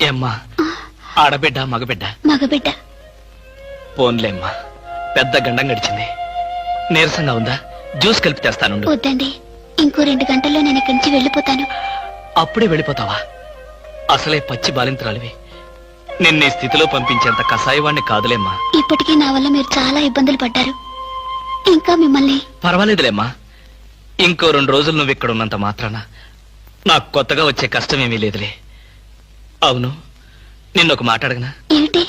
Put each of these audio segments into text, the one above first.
ఏమ్మా ఆడబిడ్డ మగబిడ్డ? మగబిడ్డ. పోన్లేమ్మా, పెద్ద గండం గడిచింది. నీరసంగా ఉందా? జ్యూస్ కలిపి తెస్తాను. వద్దండి, ఇంకో 2 గంటల్లో నేను ఇక్కడి నుంచి వెళ్ళిపోతాను. అప్పుడే వెళ్ళిపోతావా? అసలే పచ్చి బాలింతరాలివి. నిన్నే స్థితిలో పంపించేంత కసాయవాణ్ణి కాదులేమ్మా. ఇప్పటికీ నా వల్ల మీరు చాలా ఇబ్బందులు పడ్డారు. ఇంకా మిమ్మల్ని... పర్వాలేదులేమ్మా, ఇంకో 2 రోజులు నువ్వు ఇక్కడ ఉన్నంత మాత్రాన నాకు కొత్తగా వచ్చే కష్టమేమీ లేదులే. అవును, నిన్నొక మాట అడగనా? ఏమిటి?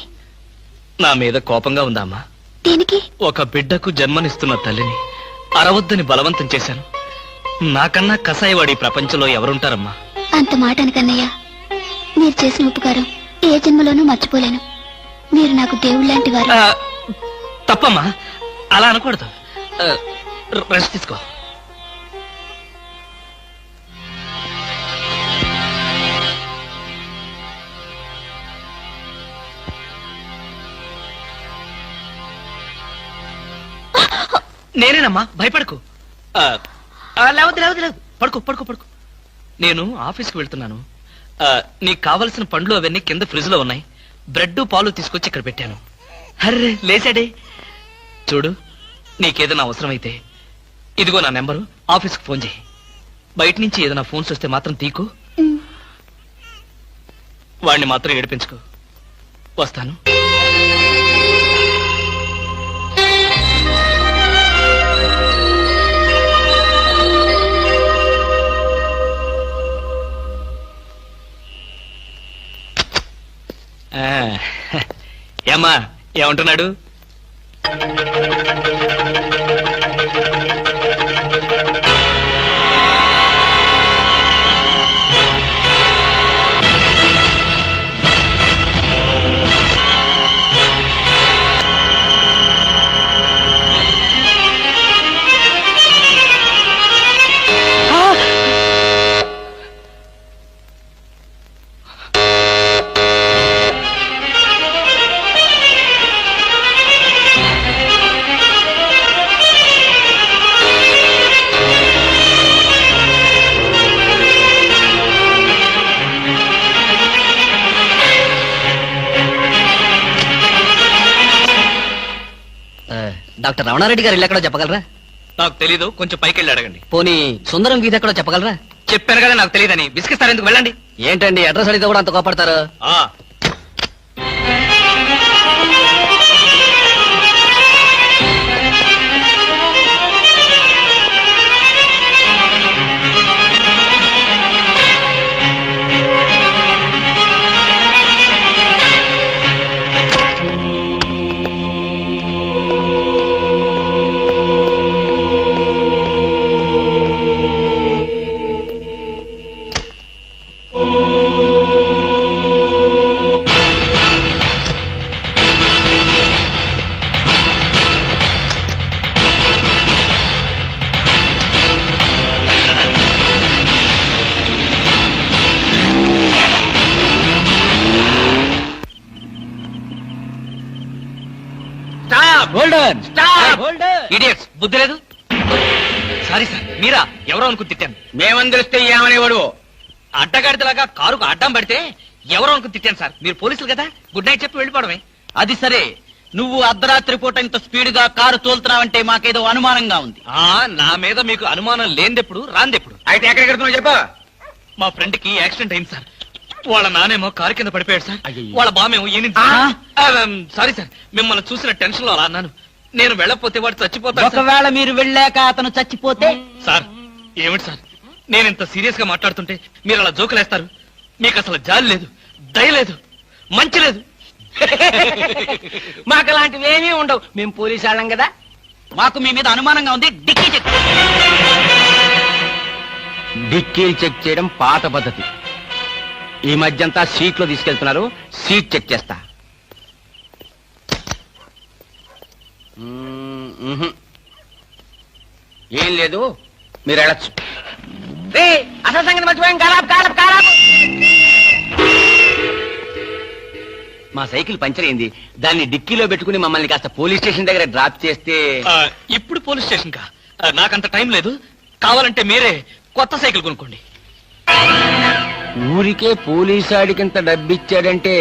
నా మీద కోపంగా ఉందా అమ్మా? దేనికి? ఒక బిడ్డకు జన్మనిస్తున్న తల్లిని అరవద్దని బలవంతం చేశాను. నాకన్నా కసాయివాడి ప్రపంచంలో ఎవరుంటారమ్మా? అంత మాట అనకన్నయ్య. మీరు చేసిన ఉపకారం ఏ జన్మలోనూ మర్చిపోలేను. మీరు నాకు దేవుడు లాంటి వారు. తప్పమ్మా, అలా అనకూడదు. రెస్ట్ తీసుకో. నేనేనమ్మా, భయపడకు. లేవద్దు లేవద్దు లేవు, పడుకో పడుకో పడుకో. నేను ఆఫీస్కి వెళ్తున్నాను. నీకు కావలసిన పండ్లు అవన్నీ కింద ఫ్రిడ్జ్ లో ఉన్నాయి. బ్రెడ్ పాలు తీసుకొచ్చి ఇక్కడ పెట్టాను. అర్రే లేచాడే. చూడు, నీకేదైనా అవసరమైతే ఇదిగో నా నెంబరు, ఆఫీస్కి ఫోన్ చేయి. బయట నుంచి ఏదైనా ఫోన్స్ వస్తే మాత్రం తీకు. వాడిని మాత్రం ఏడిపించుకో. వస్తాను. ఏమ్మా, ఏమంటున్నాడు? డాక్టర్ రమణారెడ్డి గారు ఇల్లు ఎక్కడో చెప్పగలరా? నాకు తెలీదు, కొంచెం పైకి వెళ్ళి అడగండి. పోనీ సుందరం గీత ఎక్కడో చెప్పగలరా? చెప్పాను కదా నాకు తెలియదని. విసిగిస్తారు ఎందుకు? వెళ్ళండి. ఏంటండి అడ్రస్ అడిగితే కూడా అంత కోపడతారు? ఇడియట్స్, బుద్ధి లేదు. సారీ సార్, మీరా? ఎవరో అనుకుని తిట్టాను. మేమని తెలిస్తే ఏమనేవాడు? అడ్డగాడిదలాగా కారుకు అడ్డం పడితే ఎవరో అనుకుని తిట్టాను సార్. మీరు పోలీసులు కదా, గుడ్ నైట్ చెప్పి వెళ్ళిపోవడమే. అది సరే, నువ్వు అర్ధరాత్రి పూట ఇంత స్పీడ్ గా కారు తోలుతున్నావంటే మాకేదో అనుమానంగా ఉంది. నా మీద మీకు అనుమానం లేనిదెప్పుడు, రాందెప్పుడు? అయితే ఎక్కడికి వెళ్తున్నావు చెప్పు. మా ఫ్రెండ్ కి యాక్సిడెంట్ అయింది సార్. వాళ్ళ నానేమో కారు కింద పడిపోయాడు సార్. వాళ్ళ బామేమో సారీ సార్, మిమ్మల్ని చూసిన టెన్షన్ లో అలా అన్నాను. నేను వెళ్ళకపోతే వాడు చచ్చిపోతాడు. ఒకవేళ మీరు వెళ్ళాక అతను చచ్చిపోతే? సార్ ఏమిటి సార్, నేను ఇంత సీరియస్ గా మాట్లాడుతుంటే మీరు అలా జోకులేస్తారు? మీకు అసలు జాలి లేదు, దయ లేదు, మంచి లేదు. మాకు అలాంటివి ఏమీ ఉండవు. మేము పోలీసు వాళ్ళం కదా. మాకు మీ మీద అనుమానంగా ఉంది. Dicky check. డిక్కీలు చెక్ చేయడం పాత పద్ధతి. ఈ మధ్యంతా సీట్లో తీసుకెళ్తున్నారు. సీట్ చెక్ చేస్తా. ఏం లేదు, మీరు వెళ్ళచ్చు. అసలు సంగతి మర్చిపోయాం. కాలాపు. మా సైకిల్ పంచర్ అయింది. దాన్ని డిక్కీలో పెట్టుకుని మమ్మల్ని కాస్త పోలీస్ స్టేషన్ దగ్గర డ్రాప్ చేస్తే. ఇప్పుడు పోలీస్ స్టేషన్ కా? నాకంత టైం లేదు. కావాలంటే మీరే కొత్త సైకిల్ కొనుక్కోండి. ఊరికే పోలీసాడికింత డబ్బిచ్చాడంటే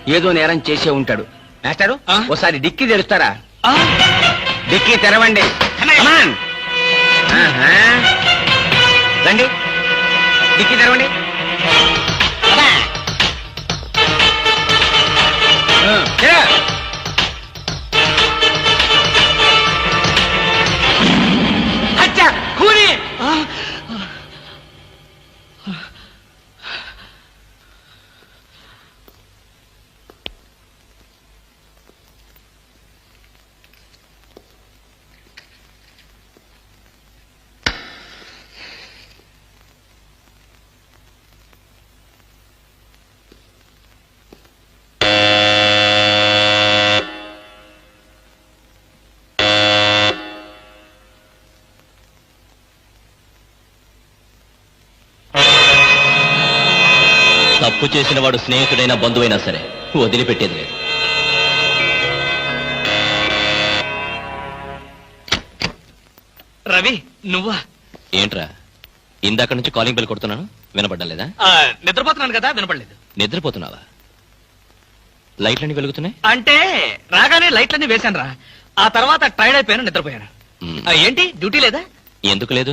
ఏదో నేరం చేసే ఉంటాడు. మాస్టారు ఆ? ఓసారి డిక్కీ తెరుస్తారా? ఆ, డిక్కీ తెరవండి. అన్నయ్య. Come on. ఆహా. రండి, డిక్కీ తెరవండి. తెర. అచ్చా, కూని. ఆ, తప్పు చేసిన వాడు స్నేహితుడైనా బంధువైనా సరే వదిలిపెట్టేది లేదు. రవి నువ్వా? ఏంట్రా ఇందాక నుంచి కాలింగ్ బెల్ కొడుతున్నాను, వినపడ్డలేదా? నిద్రపోతున్నాను కదా, వినపడలేదు. నిద్రపోతున్నావా? లైట్లన్నీ వెలుగుతున్నాయి. అంటే రాగానే లైట్లన్నీ వేశాను రా. ఆ తర్వాత టైర్డ్ అయిపోయాను, నిద్రపోయాను. మ్, ఏంటి డ్యూటీ లేదా? ఎందుకు లేదు?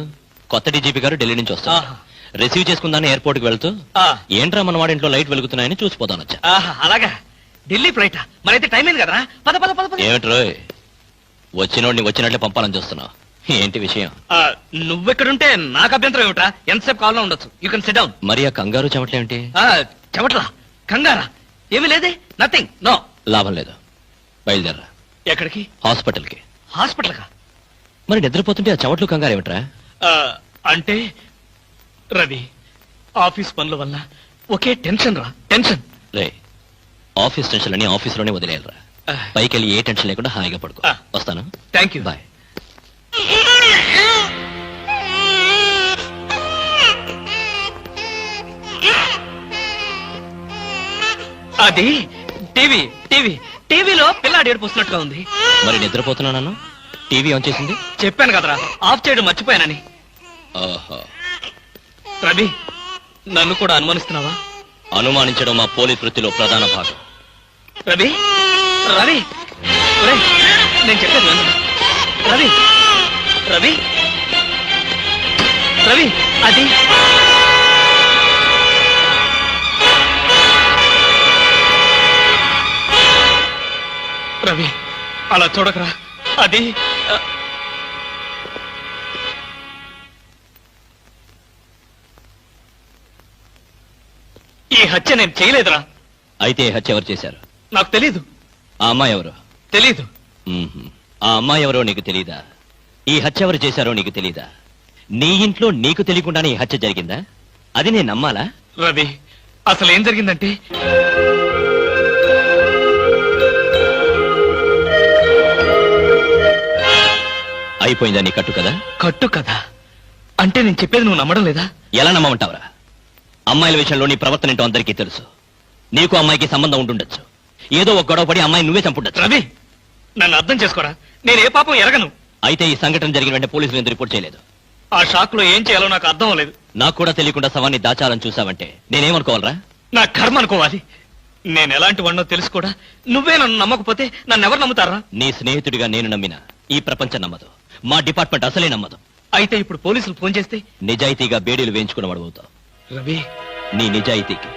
కొత్త డీజీపీ గారు ఢిల్లీ నుంచి వస్తారు. ఆహా. రిసీవ్ చేసుకుందాని ఎయిర్పోర్ట్ కి వెళ్తూ ఆ, ఏంట్రా మన వాడింట్లో లైట్ వెలుగుతున్నాయని చూసిపోతాను వచ్చా. ఆహా, అలాగా. ఢిల్లీ ఫ్లైట్ మరైతే టైం అయింది కదరా. పద పద పద పద. ఏమిట్రోయ్ వచ్చినోడిని వచ్చినట్లే పంపాలని చూస్తున్నావు? ఏంటి విషయం? నువ్వెక్కడుంటే నాకు అభ్యంతరం ఏమిట్రా? ఎంతసేపు కావాలో ఉండొచ్చు. You can SIT down. మరి ఆ కంగారు చెమట్లేంటి? చెమట్లా కంగారా? ఏమీ లేదే, నథింగ్, నో. లాభం లేదు, బయలుదేరరా. ఎక్కడికి? హాస్పిటల్కి. హాస్పిటల్ కా? మరి నిద్రపోతుంటే ఆ చెమట్లు కంగారు ఏమిట్రా? అంటే రవి, ఆఫీస్ పనుల వల్ల ఒకే టెన్షన్ రా, టెన్షన్. రే, ఆఫీస్ టెన్షన్లని ఆఫీసులోనే వదిలేయాలరా. పైకి వెళ్ళి ఏ టెన్షన్ లేకుండా హాయిగా పడుకో. ఆ. వస్తాను. Thank you. బాయ్. అది టీవీ టీవీ టీవీలో పిల్లాడు ఏడుపుస్తున్నట్టుగా ఉంది. మరి నిద్రపోతున్నాను, టీవీ ఆన్ చేసింది. చెప్పాను కదరా, ఆఫ్ చేయడం మర్చిపోయానని. ఓహో, రవి, నన్ను కూడా అనుమానిస్తున్నావా? అనుమానించడం మా పోలీస్ వృత్తిలో ప్రధాన భాగం. రవి, రవి, ఒరేయ్, నేను చెప్పేది విను. రవి, రవి, రవి, అది రవి, అలా చూడకరా. అది ఈ హత్య నేను చేయలేదురా. అయితే ఈ హత్య ఎవరు చేశారు? నాకు తెలీదు. ఆ అమ్మాయి ఎవరు? తెలీదు. మ్మ్హ్మ్. ఆ అమ్మాయి ఎవరో నీకు తెలీదా? ఈ హత్య ఎవరు చేశారో నీకు తెలీదా? నీ ఇంట్లో నీకు తెలియకుండానే ఈ హత్య జరిగిందా? అది నేను నమ్మాలా? రవి, అసలు ఏం జరిగిందంటే అయిపోయిందా నీ కట్టు కదా? కట్టు కదా అంటే నేను చెప్పేది నువ్వు నమ్మడం లేదా? ఎలా నమ్మమంటావురా? అమ్మాయిల విషయంలో నీ ప్రవర్తన ఏంటో అందరికీ తెలుసు. నీకు అమ్మాయికి సంబంధం ఉండుండొచ్చు. ఏదో ఒక గొడవ పడి అమ్మాయి నువ్వే చంపుండొచ్చు. రవి, నన్ను అర్థం చేసుకోరా. నేను ఏ పాపం ఎరగను. అయితే ఈ సంఘటన జరిగిన వెంటనే పోలీసులు ఎందుకు రిపోర్ట్ చేయలేదు? ఆ షాక్ లో ఏం చేయాలో నాకు అర్థం అవ్వలేదు. నాకు కూడా తెలియకుండా శవాన్ని దాచాలని చూసావంటే నేనేమనుకోవాలరా? నా కర్మ అనుకోవాలి. నేను ఎలాంటి వాడినో తెలుసు కూడా నువ్వే నన్ను నమ్మకపోతే నన్ను ఎవరు నమ్ముతారా? నీ స్నేహితుడిగా నేను నమ్మినా ఈ ప్రపంచం నమ్మదు. మా డిపార్ట్మెంట్ అసలే నమ్మదు. అయితే ఇప్పుడు పోలీసులు ఫోన్ చేస్తే నిజాయితీగా బేడీలు వేయించుకున్నవాడు అవుతావు. రవి, నీ నిజాయితీకి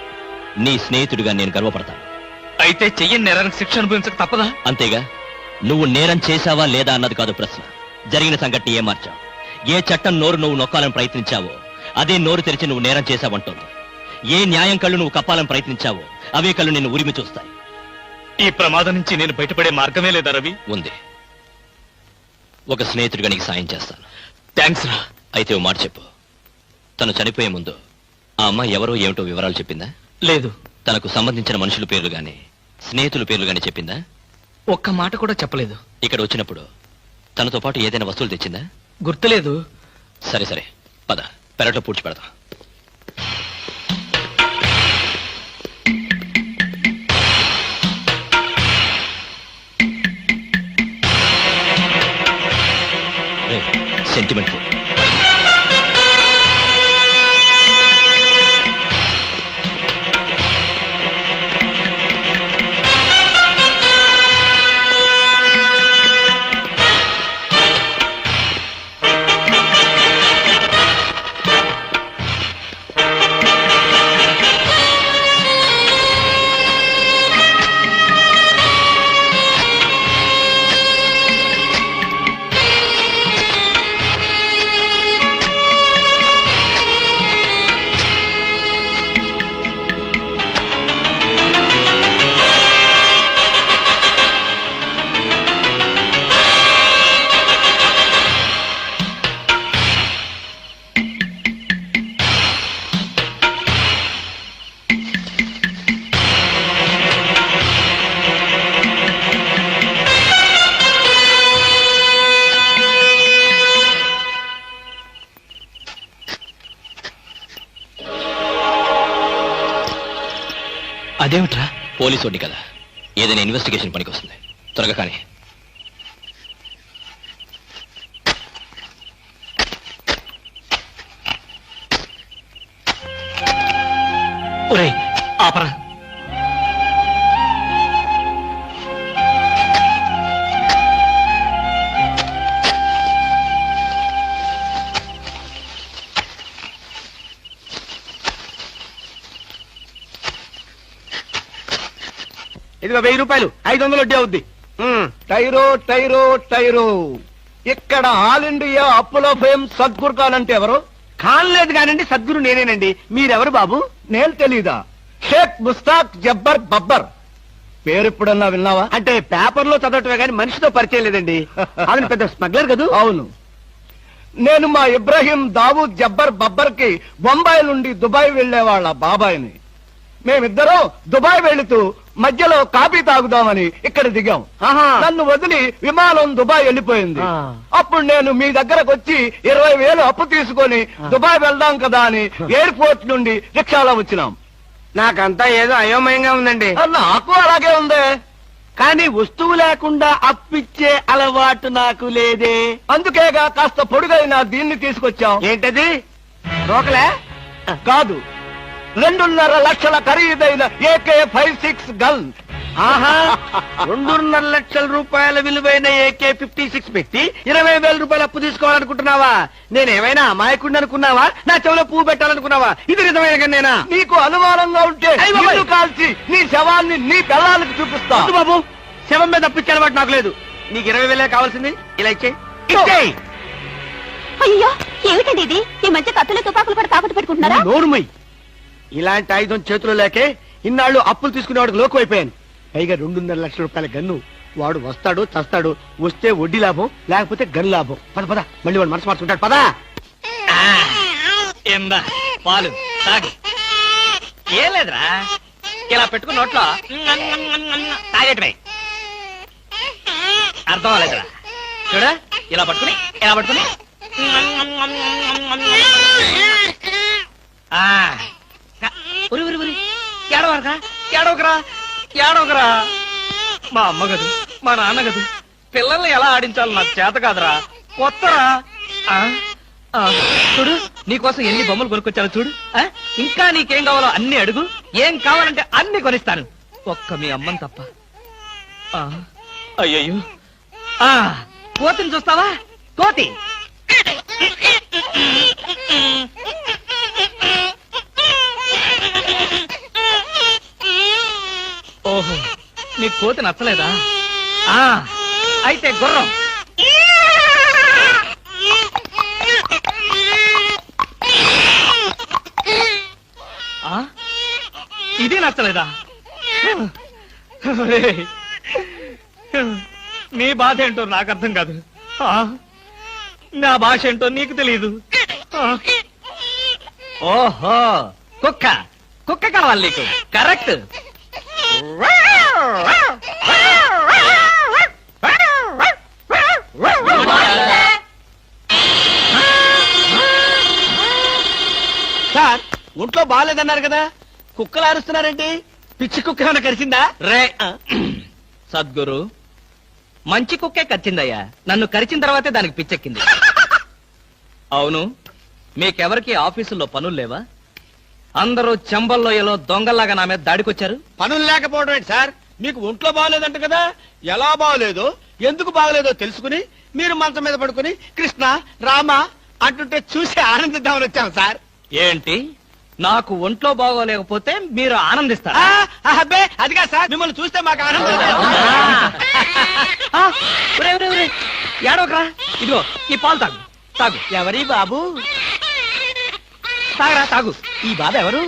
నీ స్నేహితుడిగా నేను గర్వపడతాను. అయితే చెయ్యని నేరానికి శిక్ష అనుభవించక తప్పదా? అంతేగా. నువ్వు నేరం చేశావా లేదా అన్నది కాదు ప్రశ్న. జరిగిన సంఘటన ఏం మార్చావు? ఏ చట్టం నోరు నువ్వు నొక్కాలని ప్రయత్నించావో అదే నోరు తెరిచి నువ్వు నేరం చేశావంటోంది. ఏ న్యాయం కళ్ళు నువ్వు కప్పాలని ప్రయత్నించావో అవే కళ్ళు నిన్ను ఉరిమి చూస్తాయి. ఈ ప్రమాదం నుంచి నేను బయటపడే మార్గమే లేదా రవి? ఉంది. ఒక స్నేహితుడిగా నీకు సాయం చేస్తాను. థ్యాంక్స్ రా. అయితే ఓ మాట చెప్పు. తను చనిపోయే ముందు ఆ అమ్మాయి ఎవరో ఏమిటో వివరాలు చెప్పిందా? లేదు. తనకు సంబంధించిన మనుషుల పేర్లు గాని స్నేహితుల పేర్లు గాని చెప్పిందా? ఒక్క మాట కూడా చెప్పలేదు. ఇక్కడ వచ్చినప్పుడు తనతో పాటు ఏదైనా వస్తువులు తెచ్చిందా? గుర్తులేదు. సరే సరే, పద పెరట్లో పూడ్చి పెడదాం. సెంటిమెంట్. అదేమిట్రా? పోలీసు వాడిని కదా, ఏదైనా ఇన్వెస్టిగేషన్ పనికి వస్తుంది. త్వరగా కానీ. ఒరేయ్ ఆపరా. ఇదిగో 1000 రూపాయలు, 500 వడ్డీ అవుద్ది. టైరో టైరో టైరో. ఇక్కడ ఆల్ ఇండియా అప్పులో ఫేమ్ సద్గురు ఖాన్ అంటే ఎవరు? ఖాన్ లేదు కానండి, సద్గురు నేనేనండి. మీరెవరు బాబు? నేను తెలీదా? షేక్ ముస్తాక్ జబ్బర్ బబ్బర్. పేరు ఎప్పుడన్నా విన్నావా? అంటే పేపర్ లో చదవటమే కానీ మనిషితో పరిచయం లేదండి. ఆయన పెద్ద స్మగ్లర్ కదా. అవును, నేను మా ఇబ్రాహీం దావూద్ జబ్బర్ బబ్బర్ కి బొంబాయి నుండి దుబాయ్ వెళ్లే వాళ్ళ బాబాయిని. మేమిద్దరం దుబాయ్ వెళుతూ మధ్యలో కాఫీ తాగుదామని ఇక్కడ దిగాం. నన్ను వదిలి విమానం దుబాయ్ వెళ్ళిపోయింది. అప్పుడు నేను మీ దగ్గరకు వచ్చి 20,000 అప్పు తీసుకొని దుబాయ్ వెళ్దాం కదా అని ఎయిర్పోర్ట్ నుండి రిక్షాలో వచ్చినాం. నాకంతా ఏదో అయోమయంగా ఉందండి. నాకు అలాగే ఉంది, కానీ వస్తువు లేకుండా అప్పిచ్చే అలవాటు నాకు లేదే. అందుకేగా కాస్త పొడుగైన దీన్ని తీసుకొచ్చాం. ఏంటది? రోకలే కాదు, 2.5 లక్షల ఖరీదైన AK-56 గన్. 2.5 లక్షల రూపాయల విలువైన AK-56 పెట్టి 20,000 రూపాయలు అప్పు తీసుకోవాలనుకుంటున్నావా? నేనేమైనా అమాయకుడిని అనుకున్నావా? నా చెవులో పువ్వు పెట్టాలనుకున్నావా? ఇది నిజమైన గన్నేనా? నీకు అనుమానంగా ఉంటే ఇల్లు కాల్చి నీ శవాన్ని నీ పిల్లలకు చూపిస్తా. బాబు, శవం మీద అప్పిచ్చే అలవాటు నాకు లేదు. నీకు 20,000 కావాల్సింది, ఇలా ఇచ్చేయి. అయ్యో ఏమిటండి ఇది? ఈ మధ్య కత్తులు తుపాకులు కూడా తాకట్టు పెట్టుకుంటున్నారా? నోరుమై. ఇలాంటి ఆయుధం చేతిలో లేకే ఇన్నాళ్ళు అప్పులు తీసుకునేవాడికి లోకు అయిపోయాను. పైగా 2.5 లక్షల రూపాయల గన్ను. వాడు వస్తాడు చస్తాడు, వస్తే వడ్డీ లాభం, లేకపోతే గన్ లాభం. పద పద, మళ్ళీ వాడు మనసు మార్చుకుంటాడు. పదా ఏందా పాలు తాగు. ఏం లేదురా, ఇలా పెట్టుకున్న నోట్లో తాగేటమే. అర్థం అవ్వలేదురా. చూడ, ఇలా పట్టుకుని ఏడవకరా. మా అమ్మ గదు, మా నాన్న గదు, పిల్లల్ని ఎలా ఆడించాలో నాకు చేత కాదురా. కొత్తరా. చూడు, నీకోసం ఎన్ని బొమ్మలు కొనుక్కొచ్చాలో చూడు. ఇంకా నీకేం కావాలో అన్ని అడుగు, ఏం కావాలంటే అన్ని కొనిస్తాను, ఒక్క మీ అమ్మని తప్ప. అయ్యయ్యో, కోతిని చూస్తావా? కోతి ఓహో, నీ కోతి నచ్చలేదా? అయితే గుర్రం. ఇది నచ్చలేదా? నీ బాధ ఏంటో నాకు అర్థం కాదు, నా భాష ఏంటో నీకు తెలియదు. ఓహో, కుక్క కుక్క కావాలి నీకు. కరెక్ట్. సార్, ఒంట్లో బాగాలేదన్నారు కదా, కుక్కలు అరుస్తున్నారేంటి? పిచ్చి కుక్క ఏమైనా కరిచిందా? రే సద్గురు, మంచి కుక్కే కరిచిందయ్యా. నన్ను కరిచిన తర్వాతే దానికి పిచ్చెక్కింది. అవును, మీకెవరికి ఆఫీసుల్లో పనులు లేవా? అందరూ చెంబల్లోయలో దొంగల్లాగా నా మీద దాడికొచ్చారు. పనులు లేకపోవడం ఏంటి సార్? మీకు ఒంట్లో బాగలేదంట కదా, ఎలా బాగలేదో ఎందుకు బాగలేదో తెలుసుకుని మీరు మంచం మీద పడుకుని కృష్ణ రామ అంటుంటే చూసి ఆనందిద్దామని వచ్చాం సార్. ఏంటి, నాకు ఒంట్లో బాగోలేకపోతే మీరు ఆనందిస్తారా? అబ్బే అదిగా సార్, మిమ్మల్ని చూస్తే మాకు ఆనందం. ఏడవకరా, ఇదిగో ఈ పాలు తాగు. తాగు. ఎవరి బాబు? తాగరా, తాగు. ఈ బాబు ఎవరు?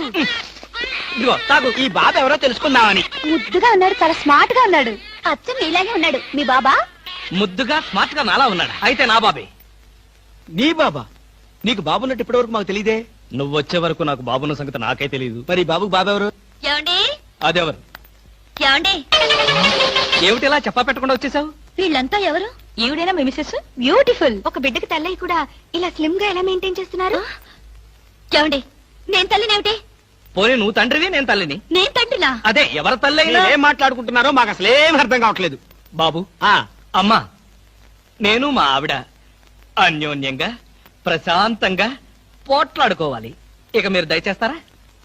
ఇదిగో తాగు. ఈ బాబు ఎవరో తెలుసుకుందామని. ముద్దుగా ఉన్నాడు, చాలా స్మార్ట్ గా ఉన్నాడు. అచ్చం నీలాగే ఉన్నాడు మీ బాబా. ముద్దుగా స్మార్ట్ గా నాలా ఉన్నాడా? అయితే నా బాబే. నీ బాబా? నీకు బాబున్నట్టు ఇప్పటి వరకు మాకు తెలియదే. నువ్వు వచ్చే వరకు నాకు బాబున్న సంగతి నాకే తెలియదు. మరి బాబుకు బాబెవరు? ఏమండి? అదెవరు? ఏమండి? ఏమిటి ఇలా చెప్పా పెట్టకుండా వచ్చేసావు? వీళ్ళంతా ఎవరు? ఈవిడైనా మీ మిసెస్? బ్యూటిఫుల్. ఒక బిడ్డకి తల్లయి కూడా ఇలా స్లిమ్ గా ఎలా మెయింటైన్ చేస్తున్నారు? ఏమండి, నేను తల్లినేమిటి? పోనీ నువ్వు తండ్రివి నేను తల్లిని. నేను తండ్రిలా? అదే ఎవరి తల్లి అయినా. ఏం మాట్లాడుకుంటున్నారో మాకు అసలు ఏం అర్థం కావట్లేదు. బాబు, ఆ అమ్మా, నేను మా ఆవిడ అన్యోన్యంగా ప్రశాంతంగా పోట్లాడుకోవాలి. ఇక మీరు దయచేస్తారా?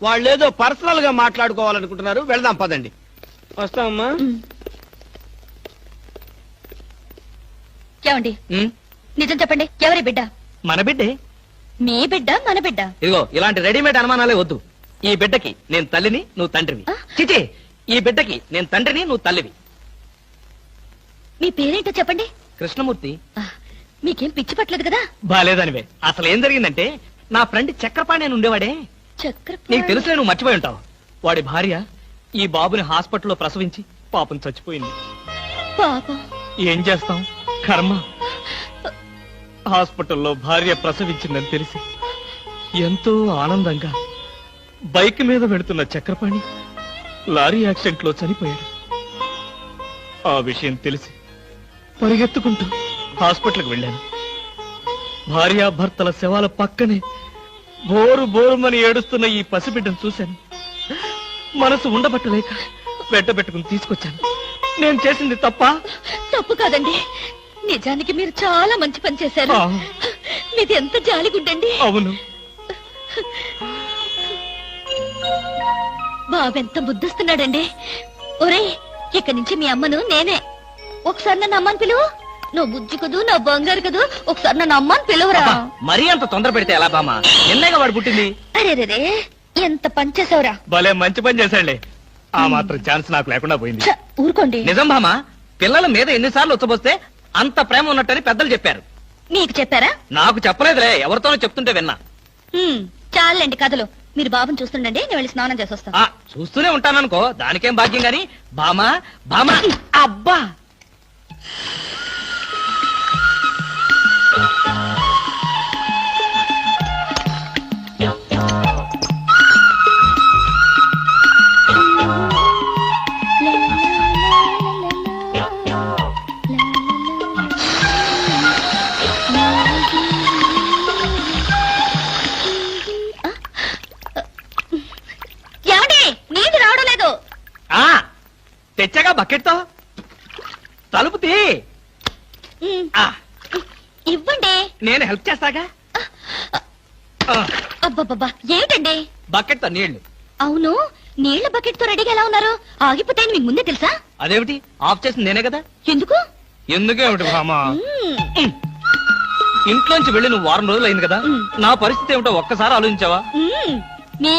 వాళ్ళేదో పర్సనల్ గా మాట్లాడుకోవాలనుకుంటున్నారు. వెళ్దాం పదండి. వస్తామమ్మా. ఏమండి, ఉమ్, నిజం చెప్పండి, ఎవరి బిడ్డ? మన బిడ్డే. మీ బిడ్డ, మన బిడ్డ? ఇదిగో ఇలాంటి రెడీమేడ్ అనుమానాలే వద్దు. ఈ బిడ్డకి నేను తల్లిని, నువ్వు తండ్రివి. ఆ? చిచి, ఈ బిడ్డకి నేను తండ్రిని, నువ్వు తల్లివి. మీ పేరేంటో చెప్పండి. కృష్ణమూర్తి. ఆ, మీకేం పిచ్చి పట్టలేదు కదా? బాలేదనివే. అసలు ఏం జరిగిందంటే, నా ఫ్రెండ్ చక్రపాణి అని ఉండేవాడే, చక్రపాణి. నీకు తెలుసులే, నువ్వు మర్చిపోయి ఉంటావు. వాడి భార్య ఈ బాబుని హాస్పిటల్లో ప్రసవించి పాపం చచ్చిపోయింది. పాపం. ఏం చేస్తాం, కర్మ. హాస్పిటల్లో భార్య ప్రసవించిందని తెలిసి ఎంతో ఆనందంగా బైక్ మీద వెళుతున్న చక్రపాణి లారీ యాక్సిడెంట్ లో చనిపోయాడు. ఆ విషయం తెలిసి పరిగెత్తుకుంటూ హాస్పిటల్కి వెళ్ళాను. భార్యాభర్తల శవాల పక్కనే బోరు బోరుమని ఏడుస్తున్న ఈ పసిబిడ్డను చూశాను. మనసు ఉండబట్టలేక వెంటబెట్టుకుని తీసుకొచ్చాను. నేను చేసింది తప్ప? తప్పు కాదండి, నిజానికి మీరు చాలా మంచి పని చేశారు. ఆ. మీది ఎంత జాలిగుండండి. అవును. బాబెంత బుద్ధిస్తున్నాడండి. ఒరేయ్, ఇక్కడి నుంచి మీ అమ్మను నేనే. ఒకసారి నన్ను అమ్మని పిలువు. నువ్వు బుజ్జి కదూ, నా బంగారు కదూ, ఒకసారి నన్ను అమ్మని పిలువురా. అబ్బా, మరీ అంత తొందర పెడితే ఎలా బామా? నిన్నగా వాడు పుట్టింది. అరే ఎంత పని చేసావురా. భలే మంచి పని చేశాడులే. ఆ మాత్రం ఛాన్స్ నాకు లేకుండా పోయింది. ఛ, ఊరుకోండి. నిజం బామా, పిల్లల మీద ఎన్నిసార్లు వచ్చబోస్తే అంత ప్రేమ ఉన్నట్టని పెద్దలు చెప్పారు. మీకు చెప్పారా? నాకు చెప్పలేదులే, ఎవరితోనో చెప్తుంటే విన్నా. చాలండి కథలు. మీరు బాబుని చూస్తుండండి, నేను వెళ్ళి స్నానం చేసి వస్తాను. ఆ, చూస్తూనే ఉంటాననుకో, దానికేం భాగ్యం గాని. బామా బామా, అబ్బా. ఏమండి, నీళ్ళు రావడం లేదు. ఆ తెచ్చగా బకెట్తో తలుపు తీ. ఉమ్, ఆ, ఇవ్వండి. నేను హెల్ప్ చేస్తాగా. ఆ, అబ్బబ్బబ్బా, ఏమిటండి? బకెట్తో నీళ్లు. అవును, నీళ్ల బకెట్ తో రెడీగా ఎలా ఉన్నారు? ఆగిపోతే మీకు ముందే తెలుసా? అదేమిటి, ఆఫ్ చేసింది నేనే కదా. ఎందుకు? ఎందుకేమిటి బామా? మ్మ్. ఇంట్లోంచి వెళ్ళి నువ్వు వారం రోజులు అయింది కదా. మ్. నా పరిస్థితి ఏమిటో ఒక్కసారి ఆలోచించావా? మ్మ్. మీ